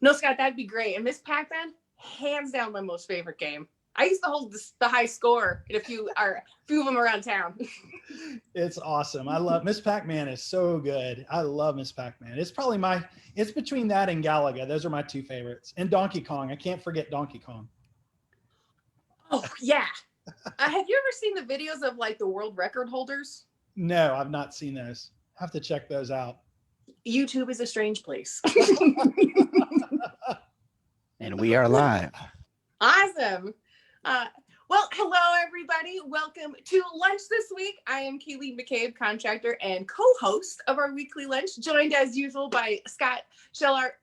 No, Scott, that'd be great. And Miss Pac-Man, hands down my most favorite game. I used to hold the high score in a few of them around town. It's awesome. I love Miss Pac-Man is so good. I love Miss Pac-Man. It's between that and Galaga. Those are my two favorites. And Donkey Kong. I can't forget Donkey Kong. Oh, yeah. Have you ever seen the videos of like the world record holders? No, I've not seen those. I have to check those out. YouTube is a strange place. And we are live. Awesome. Well, hello, everybody. Welcome to lunch this week. I am Kayleen McCabe, contractor and co-host of our weekly lunch, joined as usual by Scott Scheller.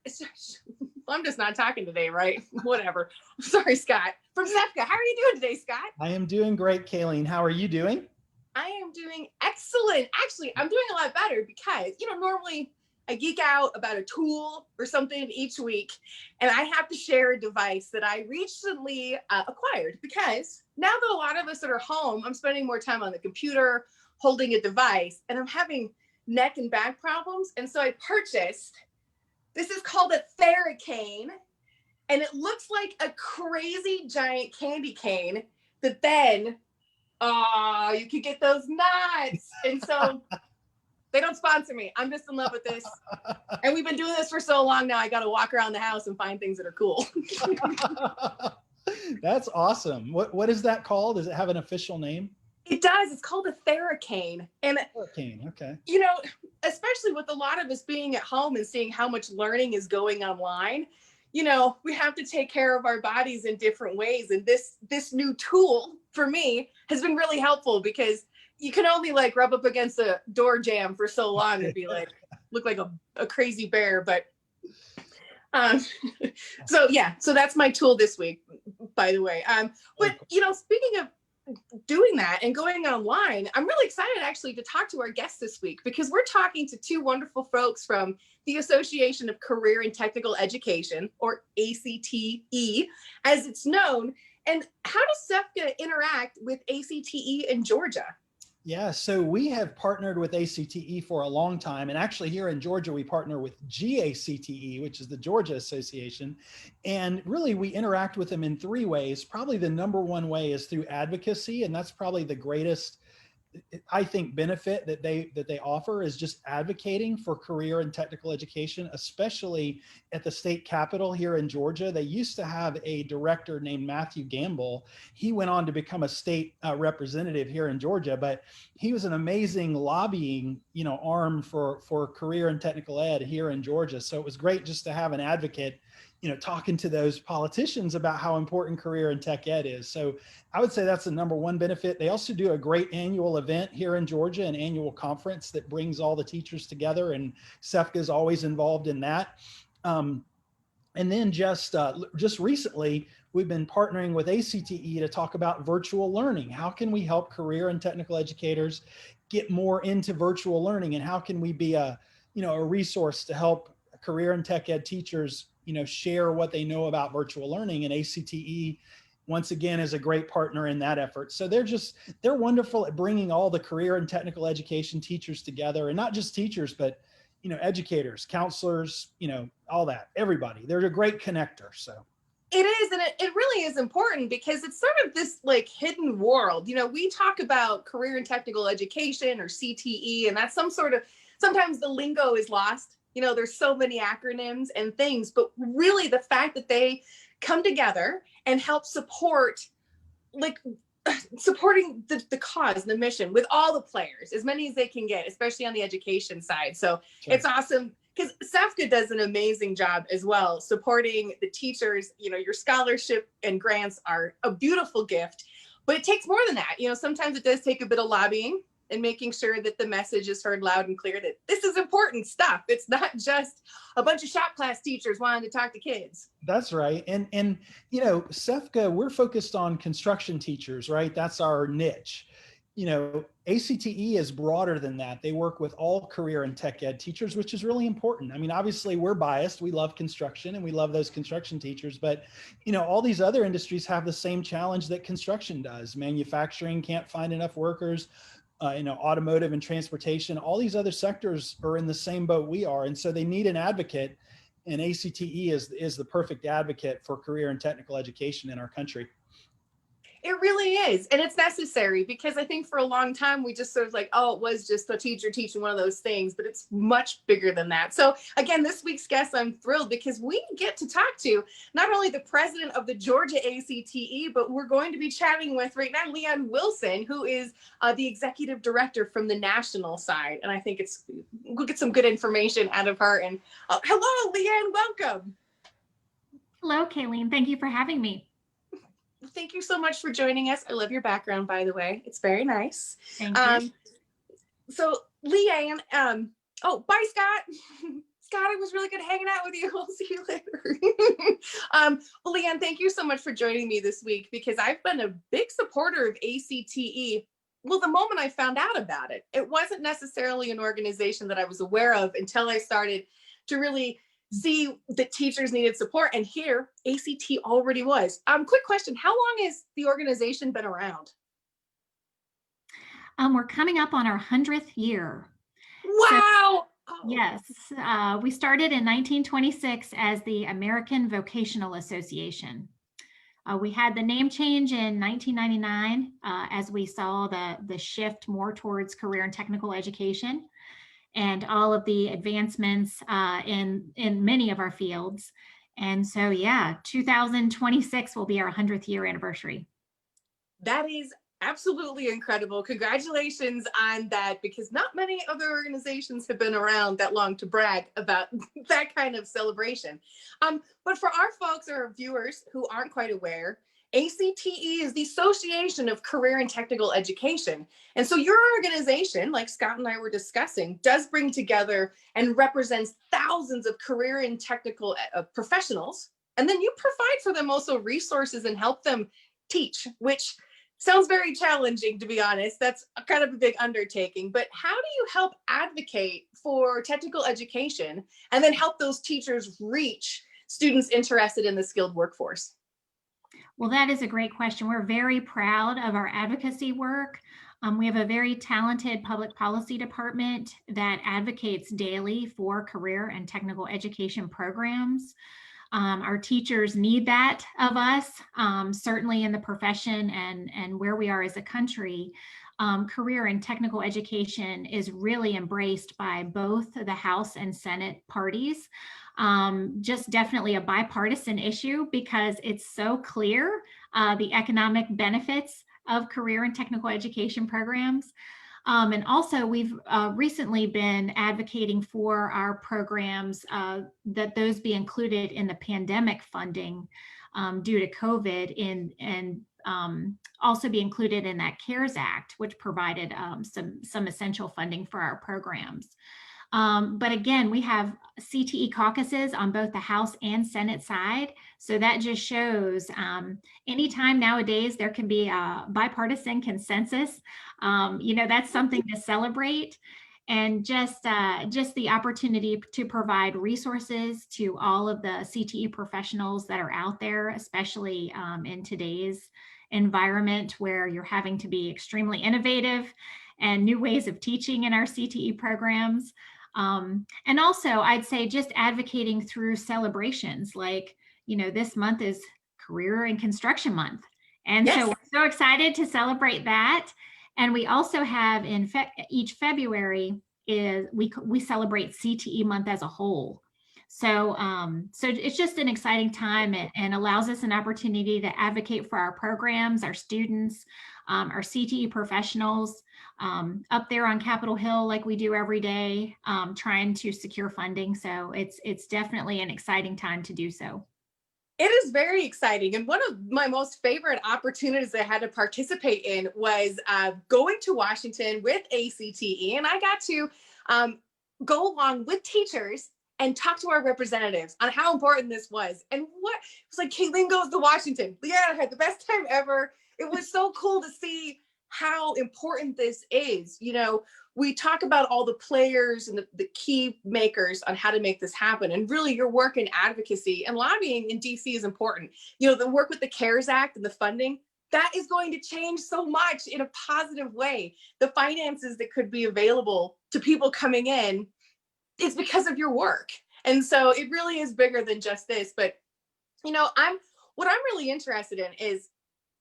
I'm just not talking today, right? Whatever. Sorry, Scott. From Zepka. How are you doing today, Scott? I am doing great, Kayleen. How are you doing? I am doing excellent. Actually, I'm doing a lot better because, normally I geek out about a tool or something each week, and I have to share a device that I recently acquired because now that a lot of us that are home, I'm spending more time on the computer holding a device, and I'm having neck and back problems. And so I purchased, this is called a Theracane, and it looks like a crazy giant candy cane that then, you could get those nuts. And so they don't sponsor me. I'm just in love with this. And we've been doing this for so long now, I got to walk around the house and find things that are cool. That's awesome. What is that called? Does it have an official name? It does. It's called a Theracane. And, Theracane, okay. Especially with a lot of us being at home and seeing how much learning is going online, we have to take care of our bodies in different ways. And this new tool for me has been really helpful because you can only like rub up against a door jamb for so long and be like, look like a crazy bear. But so that's my tool this week, by the way. But speaking of doing that and going online, I'm really excited actually to talk to our guests this week because we're talking to two wonderful folks from the Association of Career and Technical Education, or ACTE, as it's known. And how does SEFCA interact with ACTE in Georgia? Yeah, so we have partnered with ACTE for a long time. And actually here in Georgia, we partner with GACTE, which is the Georgia Association. And really we interact with them in three ways. Probably the number one way is through advocacy. And that's probably the greatest, I think, benefit that they offer is just advocating for career and technical education, especially at the state capitol here in Georgia. They used to have a director named Matthew Gamble. He went on to become a state representative here in Georgia, but he was an amazing lobbying, arm for career and technical ed here in Georgia. So it was great just to have an advocate talking to those politicians about how important career and tech ed is. So I would say that's the number one benefit. They also do a great annual event here in Georgia, an annual conference that brings all the teachers together, and SEFCA is always involved in that. And then just recently, we've been partnering with ACTE to talk about virtual learning. How can we help career and technical educators get more into virtual learning, and how can we be a resource to help career and tech ed teachers share what they know about virtual learning? And ACTE, once again, is a great partner in that effort. So they're wonderful at bringing all the career and technical education teachers together, and not just teachers, but, educators, counselors, all that, everybody. They're a great connector. So it is. And it really is important because it's sort of this like hidden world. We talk about career and technical education or CTE, and that's sometimes the lingo is lost. There's so many acronyms and things, but really the fact that they come together and help supporting the cause, the mission with all the players, as many as they can get, especially on the education side. So Sure. It's awesome because SEFCA does an amazing job as well, supporting the teachers. Your scholarship and grants are a beautiful gift, but it takes more than that. Sometimes it does take a bit of lobbying and making sure that the message is heard loud and clear that this is important stuff. It's not just a bunch of shop class teachers wanting to talk to kids. That's right. And SEFCA, we're focused on construction teachers, right? That's our niche. ACTE is broader than that. They work with all career and tech ed teachers, which is really important. I mean, obviously we're biased. We love construction and we love those construction teachers, but all these other industries have the same challenge that construction does. Manufacturing can't find enough workers. Automotive and transportation, all these other sectors are in the same boat we are. And so they need an advocate And ACTE is the perfect advocate for career and technical education in our country. It really is. And it's necessary because I think for a long time, we just sort of like, oh, it was just a teacher teaching one of those things, but it's much bigger than that. So again, this week's guest, I'm thrilled because we get to talk to not only the president of the Georgia ACTE, but we're going to be chatting with right now, Leanne Wilson, who is the executive director from the national side. And I think we'll get some good information out of her. And hello, Leanne, welcome. Hello, Kayleen. Thank you for having me. Thank you so much for joining us. I love your background, by the way. It's very nice. Thank you. So Leanne, oh, bye, Scott. Scott, it was really good hanging out with you. I'll see you later. Well, Leanne, thank you so much for joining me this week because I've been a big supporter of ACTE. Well, the moment I found out about it, it wasn't necessarily an organization that I was aware of until I started to really see that teachers needed support, and here ACT already was. Quick question, how long has the organization been around? We're coming up on our 100th year. Wow. Yes, we started in 1926 as the American Vocational Association. We had the name change in 1999 as we saw the shift more towards career and technical education and all of the advancements in many of our fields. And so, yeah, 2026 will be our 100th year anniversary. That is absolutely incredible. Congratulations on that, because not many other organizations have been around that long to brag about that kind of celebration. But for our folks or viewers who aren't quite aware, ACTE is the Association of Career and Technical Education. And so your organization, like Scott and I were discussing, does bring together and represents thousands of career and technical professionals. And then you provide for them also resources and help them teach, which sounds very challenging, to be honest. That's kind of a big undertaking. But how do you help advocate for technical education and then help those teachers reach students interested in the skilled workforce? Well, that is a great question. We're very proud of our advocacy work. We have a very talented public policy department that advocates daily for career and technical education programs. Our teachers need that of us, certainly in the profession and where we are as a country. Career and technical education is really embraced by both the House and Senate parties. Just definitely a bipartisan issue because it's so clear the economic benefits of career and technical education programs. And also we've recently been advocating for our programs that those be included in the pandemic funding due to COVID and also be included in that CARES Act, which provided some essential funding for our programs. But again, we have CTE caucuses on both the House and Senate side. So that just shows anytime nowadays there can be a bipartisan consensus, that's something to celebrate. And just the opportunity to provide resources to all of the CTE professionals that are out there, especially in today's environment where you're having to be extremely innovative and new ways of teaching in our CTE programs. And also I'd say just advocating through celebrations like, this month is Career and Construction Month. And yes. So we're so excited to celebrate that. And we also have each February is we celebrate CTE month as a whole. So it's just an exciting time and allows us an opportunity to advocate for our programs, our students, our CTE professionals up there on Capitol Hill like we do every day, trying to secure funding. So it's definitely an exciting time to do so. It is very exciting. And one of my most favorite opportunities I had to participate in was going to Washington with ACTE. And I got to go along with teachers and talk to our representatives on how important this was. And what it was like, Kayleen goes to Washington. Leanne had the best time ever. It was so cool to see how important this is. We talk about all the players and the key makers on how to make this happen. And really your work in advocacy and lobbying in DC is important. The work with the CARES Act and the funding, that is going to change so much in a positive way. The finances that could be available to people coming in, it's because of your work. And so it really is bigger than just this. But, what I'm really interested in is,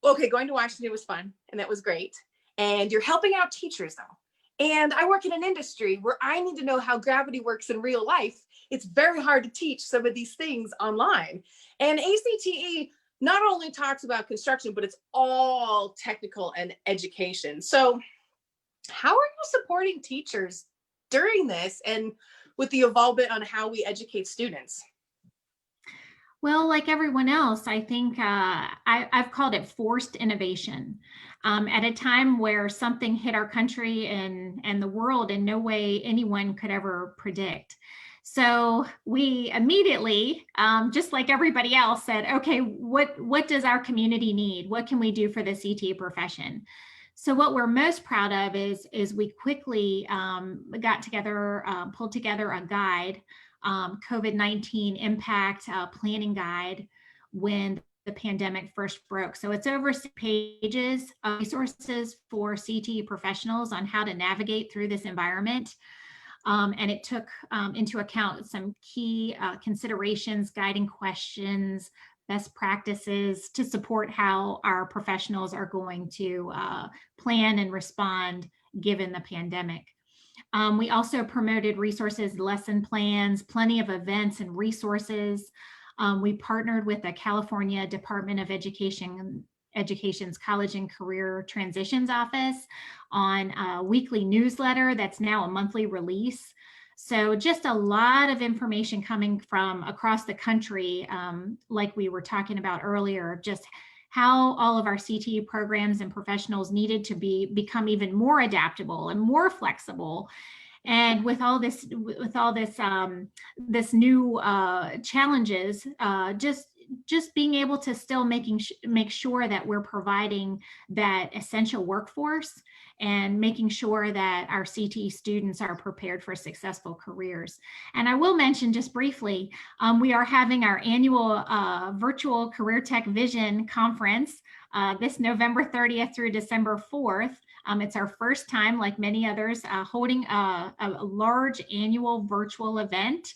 okay, going to Washington was fun and that was great. And you're helping out teachers though. And I work in an industry where I need to know how gravity works in real life. It's very hard to teach some of these things online. And ACTE not only talks about construction, but it's all technical and education. So how are you supporting teachers during this and with the involvement on how we educate students? Well, like everyone else, I think I've called it forced innovation. At a time where something hit our country and the world in no way anyone could ever predict. So we immediately, just like everybody else, said, okay, what does our community need? What can we do for the CTE profession? So what we're most proud of is we quickly got together, pulled together a guide, COVID-19 impact planning guide when the pandemic first broke. So it's over 6 pages of resources for CTE professionals on how to navigate through this environment. And it took into account some key considerations, guiding questions, best practices to support how our professionals are going to plan and respond given the pandemic. We also promoted resources, lesson plans, plenty of events and resources. We partnered with the California Department of Education's College and Career Transitions Office on a weekly newsletter that's now a monthly release. So just a lot of information coming from across the country, like we were talking about earlier, just how all of our CTE programs and professionals needed to become even more adaptable and more flexible. And with all this new challenges, just being able to still make sure that we're providing that essential workforce and making sure that our CTE students are prepared for successful careers. And I will mention just briefly, we are having our annual virtual Careertech Vision Conference this November 30th through December 4th. It's our first time, like many others, holding a large annual virtual event.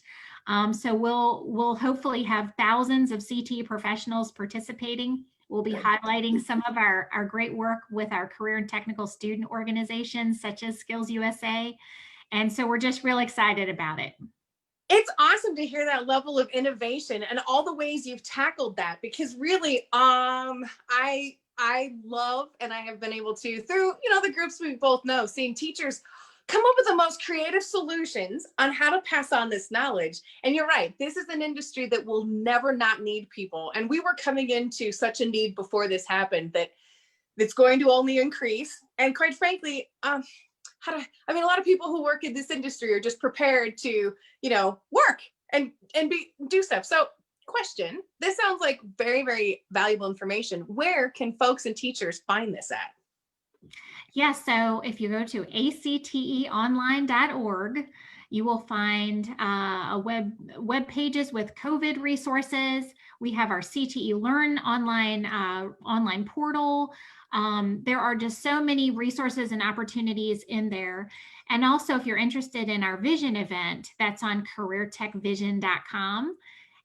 So we'll hopefully have thousands of CTE professionals participating. We'll be highlighting some of our great work with our career and technical student organizations, such as Skills USA. And so we're just real excited about it. It's awesome to hear that level of innovation and all the ways you've tackled that, because really, I love, and I have been able to, through, the groups we both know, seeing teachers come up with the most creative solutions on how to pass on this knowledge. And you're right, this is an industry that will never not need people. And we were coming into such a need before this happened that it's going to only increase. And quite frankly, a lot of people who work in this industry are just prepared to, work and do stuff. So question, this sounds like very, very valuable information. Where can folks and teachers find this at? Yes, so if you go to acteonline.org, you will find web pages with COVID resources. We have our CTE Learn online portal. There are just so many resources and opportunities in there. And also, if you're interested in our vision event, that's on careertechvision.com.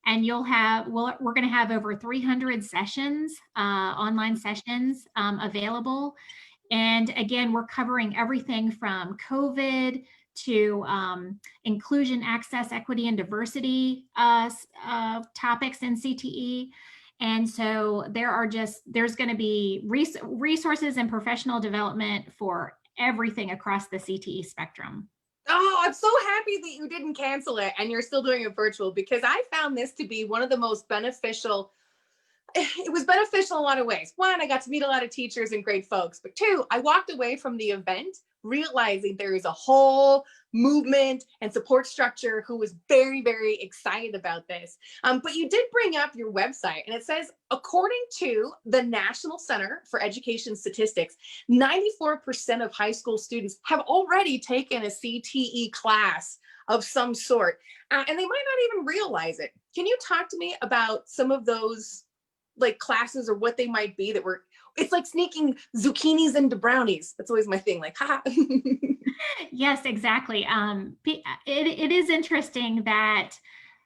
And we're going to have over 300 sessions, online sessions available. And again, we're covering everything from COVID to inclusion, access, equity, and diversity topics in CTE. And so there's going to be resources and professional development for everything across the CTE spectrum. Oh, I'm so happy that you didn't cancel it and you're still doing it virtual, because I found this to be one of the most beneficial. It was beneficial in a lot of ways. One, I got to meet a lot of teachers and great folks. But two, I walked away from the event realizing there is a whole movement and support structure who was very, very excited about this. But you did bring up your website, and it says, according to the National Center for Education Statistics, 94% of high school students have already taken a CTE class of some sort, and they might not even realize it. Can you talk to me about some of those classes, or what they might be it's like sneaking zucchinis into brownies? That's always my thing, haha. Yes, exactly. It is interesting that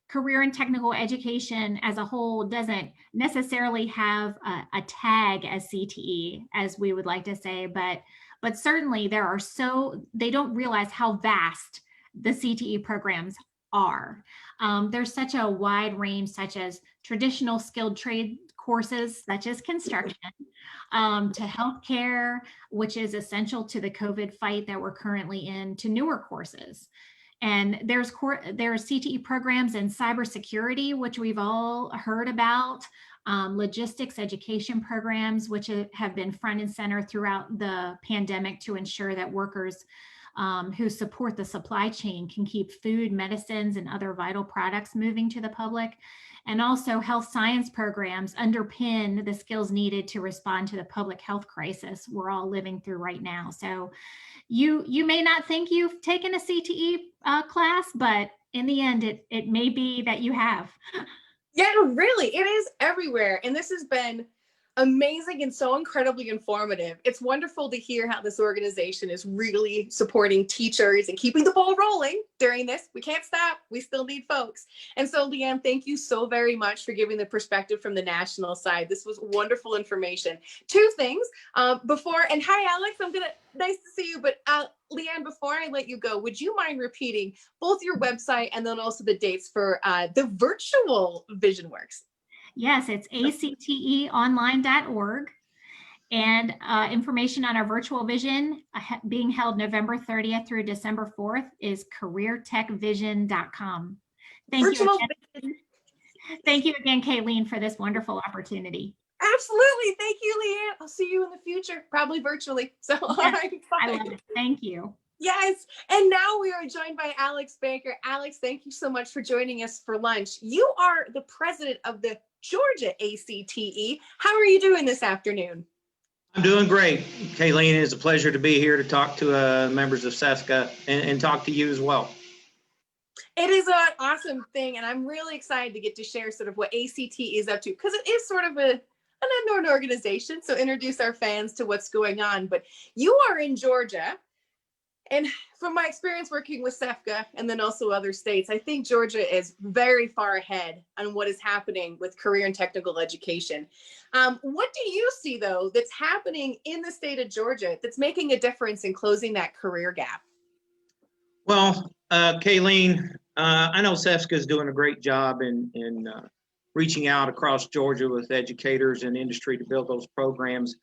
career and technical education as a whole doesn't necessarily have a tag as CTE, as we would like to say, but certainly they don't realize how vast the CTE programs are. There's such a wide range, such as traditional skilled trade courses, such as construction, to healthcare, which is essential to the COVID fight that we're currently in, to newer courses. And there's CTE programs in cybersecurity, which we've all heard about, logistics education programs, which have been front and center throughout the pandemic to ensure that workers who support the supply chain can keep food, medicines, and other vital products moving to the public. And also health science programs underpin the skills needed to respond to the public health crisis we're all living through right now. So you may not think you've taken a CTE class, but in the end, it may be that you have. Yeah, really, it is everywhere. And this has been amazing and so incredibly informative. It's wonderful to hear how this organization is really supporting teachers and keeping the ball rolling during this. We can't stop. We still need folks. And so, Leanne, thank you so very much for giving the perspective from the national side. This was wonderful information. Two things before, and hi, Alex, nice to see you. But Leanne, before I let you go, would you mind repeating both your website and then also the dates for the virtual VisionWorks? Yes, it's acteonline.org. And information on our virtual vision being held November 30th through December 4th is careertechvision.com. Thank you again, Kayleen, for this wonderful opportunity. Absolutely. Thank you, Leanne. I'll see you in the future, probably virtually. So, yes, all right, bye. I love it. Thank you. Yes. And now we are joined by Alex Baker. Alex, thank you so much for joining us for lunch. You are the president of the Georgia ACTE. How are you doing this afternoon? I'm doing great. Kayleen, it is a pleasure to be here to talk to members of SESCA and talk to you as well. It is an awesome thing, and I'm really excited to get to share sort of what ACT is up to, because it is sort of an unknown organization. So introduce our fans to what's going on. But you are in Georgia. And from my experience working with SEFCA and then also other states, I think Georgia is very far ahead on what is happening with career and technical education. What do you see, though, that's happening in the state of Georgia that's making a difference in closing that career gap? Well, Kayleen, I know SEFCA is doing a great job in reaching out across Georgia with educators and industry to build those programs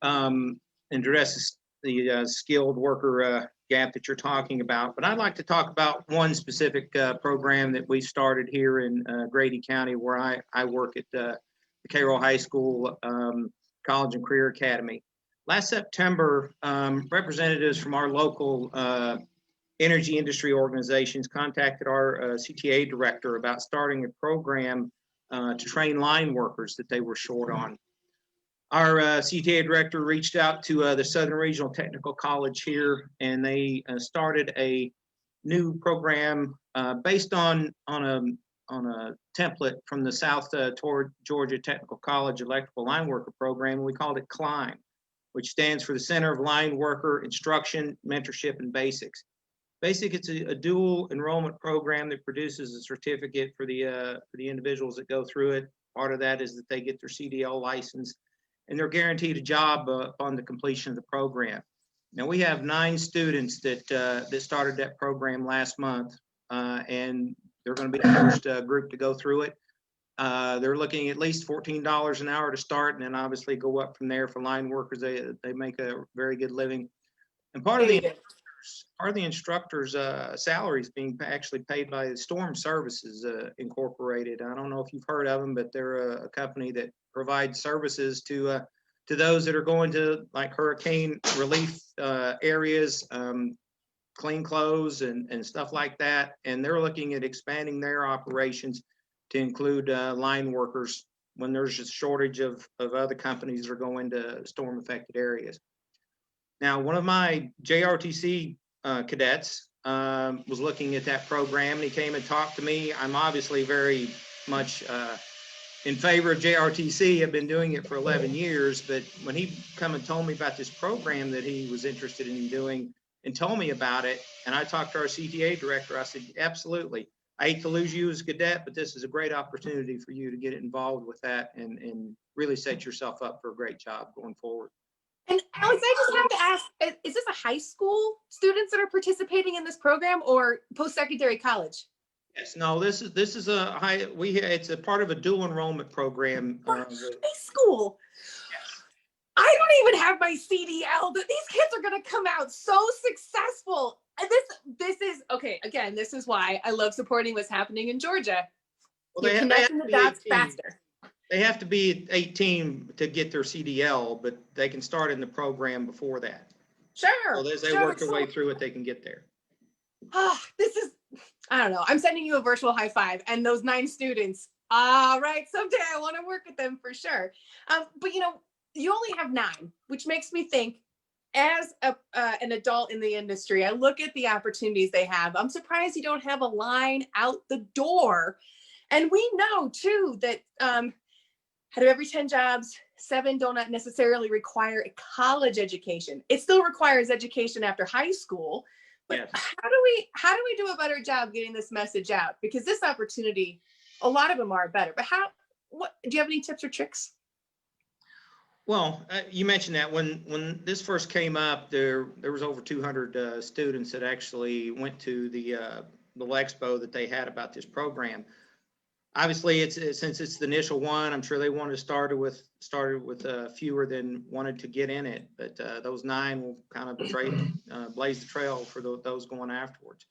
and address the skilled worker gap that you're talking about. But I'd like to talk about one specific program that we started here in Grady County, where I work at the Cairo High School College and Career Academy. Last September, representatives from our local energy industry organizations contacted our CTA director about starting a program to train line workers that they were short on. Our CTA director reached out to the Southern Regional Technical College here, and they started a new program based on a template from the South Georgia Technical College Electrical Line Worker Program. We called it CLIMB, which stands for the Center of Line Worker Instruction, Mentorship, and Basics. It's a dual enrollment program that produces a certificate for the individuals that go through it. Part of that is that they get their CDL license, and they're guaranteed a job upon the completion of the program. Now, we have 9 students that started that program last month, and they're going to be the first group to go through it. They're looking at least $14 an hour to start, and then obviously go up from there. For line workers, they make a very good living. And part of the instructors' salaries being actually paid by Storm Services Incorporated. I don't know if you've heard of them, but they're a company that provides services to those that are going to like hurricane relief areas, clean clothes and stuff like that. And they're looking at expanding their operations to include line workers when there's a shortage of other companies that are going to storm affected areas. Now, one of my JRTC cadets was looking at that program, and he came and talked to me. I'm obviously very much in favor of JRTC. I've been doing it for 11 years, but when he come and told me about this program that he was interested in doing and told me about it, and I talked to our CTA director, I said, absolutely. I hate to lose you as a cadet, but this is a great opportunity for you to get involved with that and really set yourself up for a great job going forward. And Alex, I just have to ask, is this a high school students that are participating in this program or post-secondary college? Yes, no, this is a high, it's a part of a dual enrollment program. High school. I don't even have my CDL, but these kids are going to come out so successful. And this is, okay, again, this is why I love supporting what's happening in Georgia. Well, You're connecting the dots faster. They have to be 18 to get their CDL, but they can start in the program before that. Sure. So as they work their way through it, they can get there. This is, I don't know. I'm sending you a virtual high five, and those 9 students. All right, someday I want to work with them for sure. But you know, you only have 9, which makes me think, as an adult in the industry, I look at the opportunities they have. I'm surprised you don't have a line out the door. And we know too that out of every 10 jobs, 7 do not necessarily require a college education. It still requires education after high school. But Yes. how do we do a better job getting this message out? Because this opportunity, a lot of them are better. But what do you have any tips or tricks? Well, you mentioned that when this first came up, there was over 200 students that actually went to the expo that they had about this program. Obviously, since it's the initial one, I'm sure they wanted to started with fewer than wanted to get in it. But those 9 will kind of blaze the trail for those going afterwards.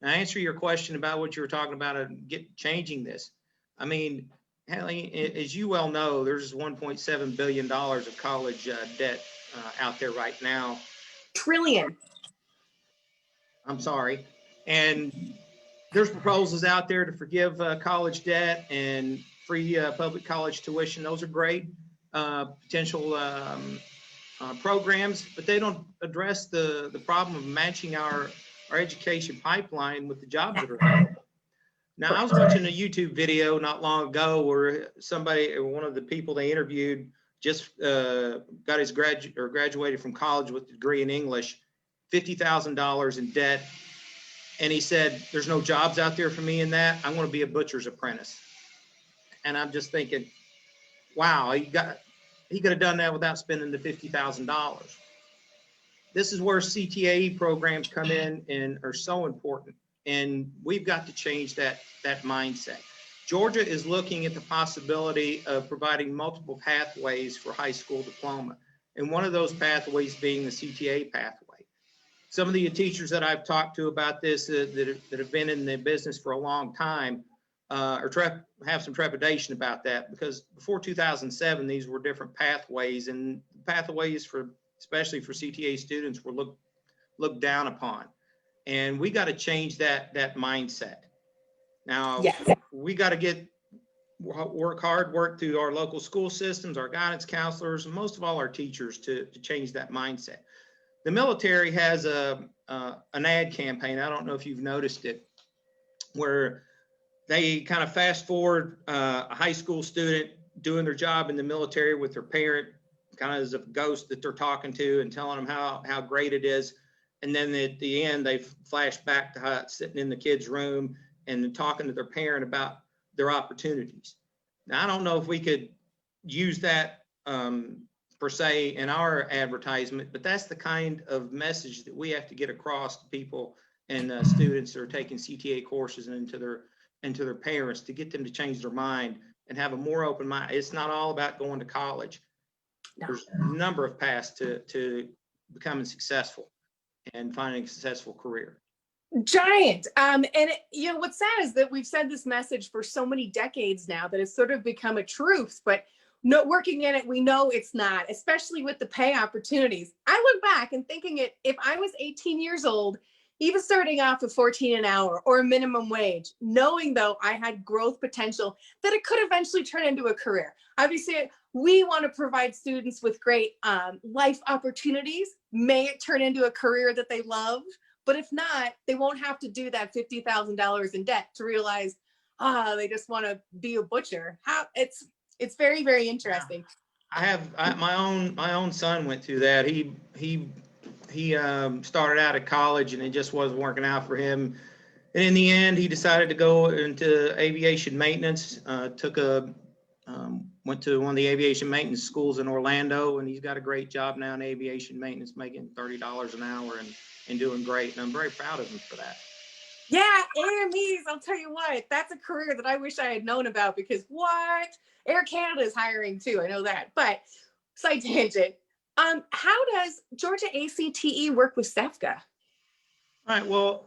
Now, answer your question about what you were talking about, changing this. I mean, Haley, as you well know, there's $1.7 billion of college debt out there right now. Trillion. I'm sorry. And there's proposals out there to forgive college debt and free public college tuition. Those are great potential programs, but they don't address the problem of matching our education pipeline with the jobs that are available. Now, I was watching a YouTube video not long ago where one of the people they interviewed just got his graduated from college with a degree in English, $50,000 in debt. And he said, there's no jobs out there for me in that. I'm going to be a butcher's apprentice. And I'm just thinking, wow, he could have done that without spending the $50,000. This is where CTAE programs come in and are so important. And we've got to change that mindset. Georgia is looking at the possibility of providing multiple pathways for high school diploma. And one of those pathways being the CTA pathway. Some of the teachers that I've talked to about this that have been in the business for a long time have some trepidation about that, because before 2007, these were different pathways, and pathways especially for CTA students were looked down upon. And we got to change that mindset. Now, yes. We got to work through our local school systems, our guidance counselors, and most of all our teachers to change that mindset. The military has an ad campaign. I don't know if you've noticed it, where they kind of fast forward a high school student doing their job in the military with their parent, kind of as a ghost that they're talking to and telling them how great it is. And then at the end, they flash back to sitting in the kid's room and talking to their parent about their opportunities. Now, I don't know if we could use that per se in our advertisement, but that's the kind of message that we have to get across to people and students that are taking CTA courses and into their parents, to get them to change their mind and have a more open mind. It's not all about going to college. No. There's a number of paths to becoming successful and finding a successful career. Giant. And you know, what's sad is that we've said this message for so many decades now that it's sort of become a truth, but no, working in it, we know it's not, especially with the pay opportunities. I look back and thinking if I was 18 years old, even starting off at 14 an hour or a minimum wage, knowing though I had growth potential, that it could eventually turn into a career. Obviously, we want to provide students with great life opportunities. May it turn into a career that they love, but if not, they won't have to do that $50,000 in debt to realize, they just want to be a butcher. It's very, very interesting. My own son went through that. He started out at college and it just wasn't working out for him. And in the end, he decided to go into aviation maintenance, went to one of the aviation maintenance schools in Orlando, and he's got a great job now in aviation maintenance, making $30 an hour and doing great. And I'm very proud of him for that. Yeah, AMEs, I'll tell you what, that's a career that I wish I had known about, because what? Air Canada is hiring too, I know that. But side tangent, how does Georgia ACTE work with SEFCA? All right, well,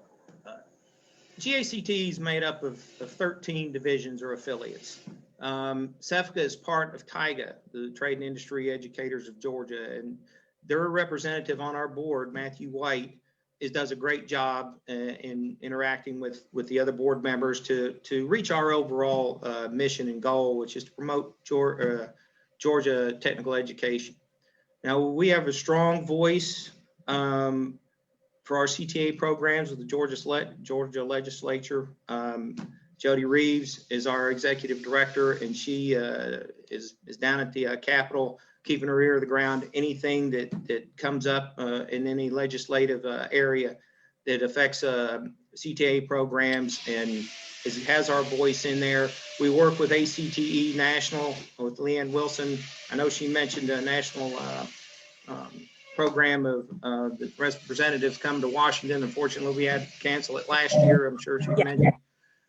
GACT is made up of 13 divisions or affiliates. SEFCA is part of TIGA, the Trade and Industry Educators of Georgia, and their representative on our board, Matthew White, does a great job in interacting with the other board members to reach our overall mission and goal, which is to promote Georgia technical education. Now, we have a strong voice for our CTA programs with the Georgia legislature. Jody Reeves is our executive director, and she is down at the Capitol, keeping her ear to the ground. Anything that comes up in any legislative area that affects CTA programs and has our voice in there. We work with ACTE National with Leanne Wilson. I know she mentioned a national program of the representatives come to Washington. Unfortunately, we had to cancel it last year. I'm sure she mentioned.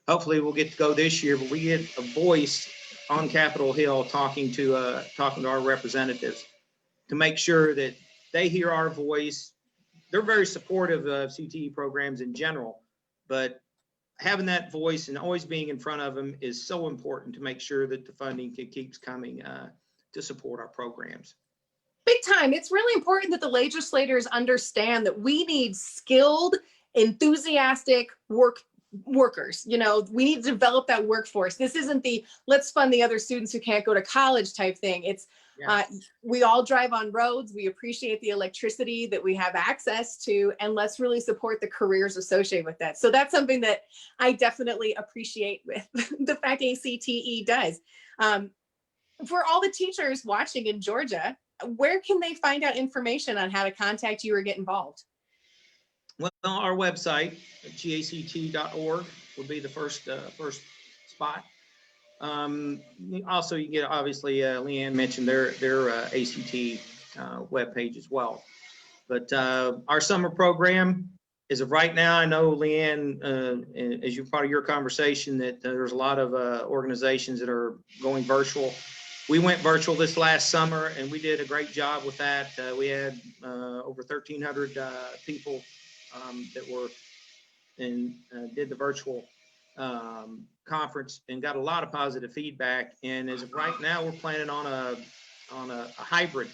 Hopefully we'll get to go this year, but we get a voice on Capitol Hill talking to our representatives to make sure that they hear our voice. They're very supportive of CTE programs in general, but having that voice and always being in front of them is so important to make sure that the funding keeps coming to support our programs. Big time. It's really important that the legislators understand that we need skilled, enthusiastic workers. You know, we need to develop that workforce. This isn't the let's fund the other students who can't go to college type thing. It's we all drive on roads. We appreciate the electricity that we have access to, and let's really support the careers associated with that. So that's something that I definitely appreciate with the fact ACTE does. For all the teachers watching in Georgia, where can they find out information on how to contact you or get involved? Well, our website, gact.org, will be the first spot. Also, you get, obviously, Leanne mentioned their ACT webpage as well. But our summer program, as of right now, I know, Leanne, as you're part of your conversation, that there's a lot of organizations that are going virtual. We went virtual this last summer, and we did a great job with that. We had over 1,300 people that were did the virtual conference and got a lot of positive feedback. And as of right now, we're planning on a hybrid.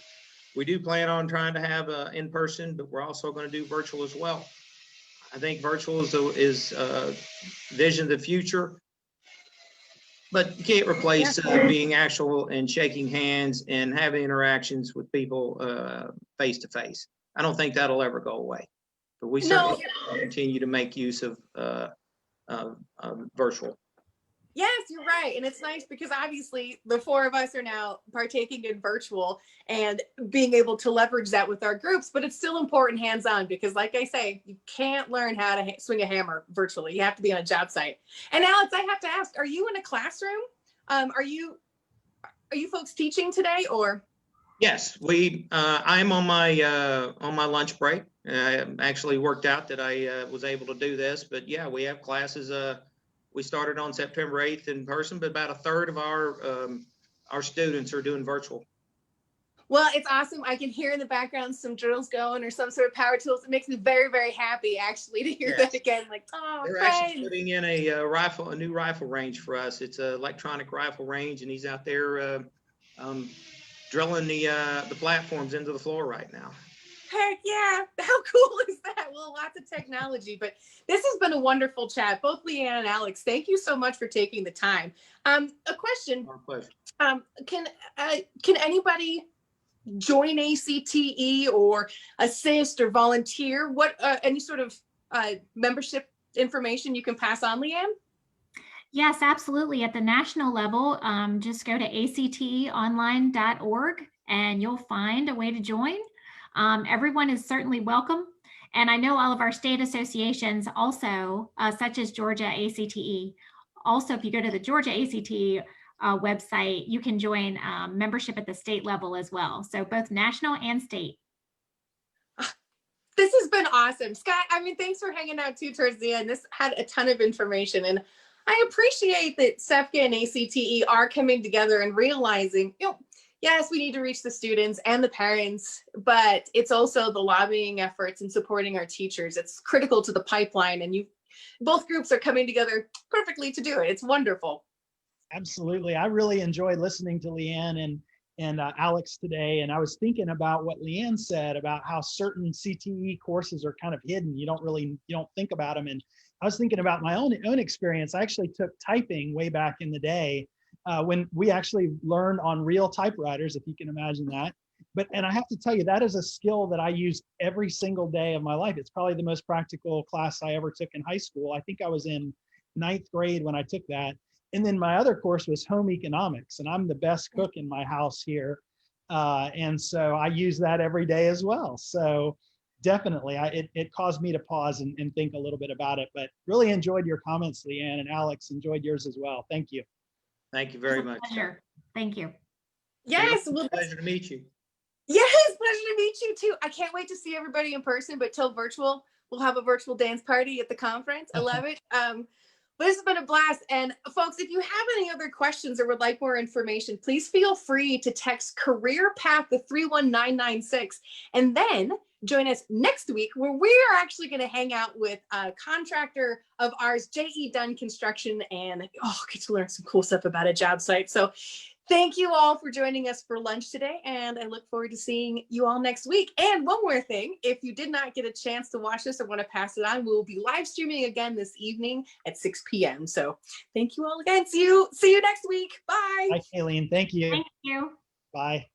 We do plan on trying to have in person, but we're also going to do virtual as well. I think virtual is vision of the future. But you can't replace being actual and shaking hands and having interactions with people face to face. I don't think that'll ever go away. But we certainly continue to make use of virtual. Yes, you're right. And it's nice because obviously the four of us are now partaking in virtual and being able to leverage that with our groups, but it's still important hands-on because like I say, you can't learn how to swing a hammer virtually. You have to be on a job site. And Alex, I have to ask, are you in a classroom? Are you folks teaching today or? Yes, I'm on my lunch break. I actually worked out that I was able to do this, but yeah, we have classes. We started on September 8th in person, but about a third of our students are doing virtual. Well, it's awesome. I can hear in the background some drills going or some sort of power tools. It makes me very, very happy actually to hear that again. Like, oh, they're actually putting in a new rifle range for us. It's an electronic rifle range, and he's out there drilling the platforms into the floor right now. Heck yeah. How cool is that? Well, lots of technology, but this has been a wonderful chat. Both Leanne and Alex, thank you so much for taking the time. A question. Our pleasure. Can anybody join ACTE or assist or volunteer? What any sort of membership information you can pass on, Leanne? Yes, absolutely. At the national level, just go to acteonline.org and you'll find a way to join. Everyone is certainly welcome. And I know all of our state associations also, such as Georgia ACTE. Also, if you go to the Georgia ACTE website, you can join membership at the state level as well. So both national and state. This has been awesome. Scott, I mean, thanks for hanging out too towards the end. This had a ton of information, and I appreciate that SEPCA and ACTE are coming together and realizing, yes, we need to reach the students and the parents, but it's also the lobbying efforts and supporting our teachers. It's critical to the pipeline, and both groups are coming together perfectly to do it. It's wonderful. Absolutely. I really enjoyed listening to Leanne and Alex today. And I was thinking about what Leanne said about how certain CTE courses are kind of hidden. You don't think about them. And I was thinking about my own experience. I actually took typing way back in the day when we actually learned on real typewriters, if you can imagine that. And I have to tell you, that is a skill that I use every single day of my life. It's probably the most practical class I ever took in high school. I think I was in 9th grade when I took that. And then my other course was home economics, and I'm the best cook in my house here. And so I use that every day as well. So definitely, it caused me to pause and think a little bit about it, but really enjoyed your comments, Leanne, and Alex enjoyed yours as well. Thank you. Thank you very much. Pleasure. Thank you. Yes. Well, pleasure to meet you. Yes, pleasure to meet you too. I can't wait to see everybody in person, but till virtual, we'll have a virtual dance party at the conference. I love it. But this has been a blast. And folks, if you have any other questions or would like more information, please feel free to text Career Path to 31996 and then join us next week where we are actually going to hang out with a contractor of ours, J.E. Dunn Construction, and get to learn some cool stuff about a job site. So thank you all for joining us for lunch today, and I look forward to seeing you all next week. And one more thing, if you did not get a chance to watch this or want to pass it on, we will be live streaming again this evening at 6 p.m. So thank you all again. See you next week. Bye. Bye, Kayleen. Thank you. Thank you. Bye.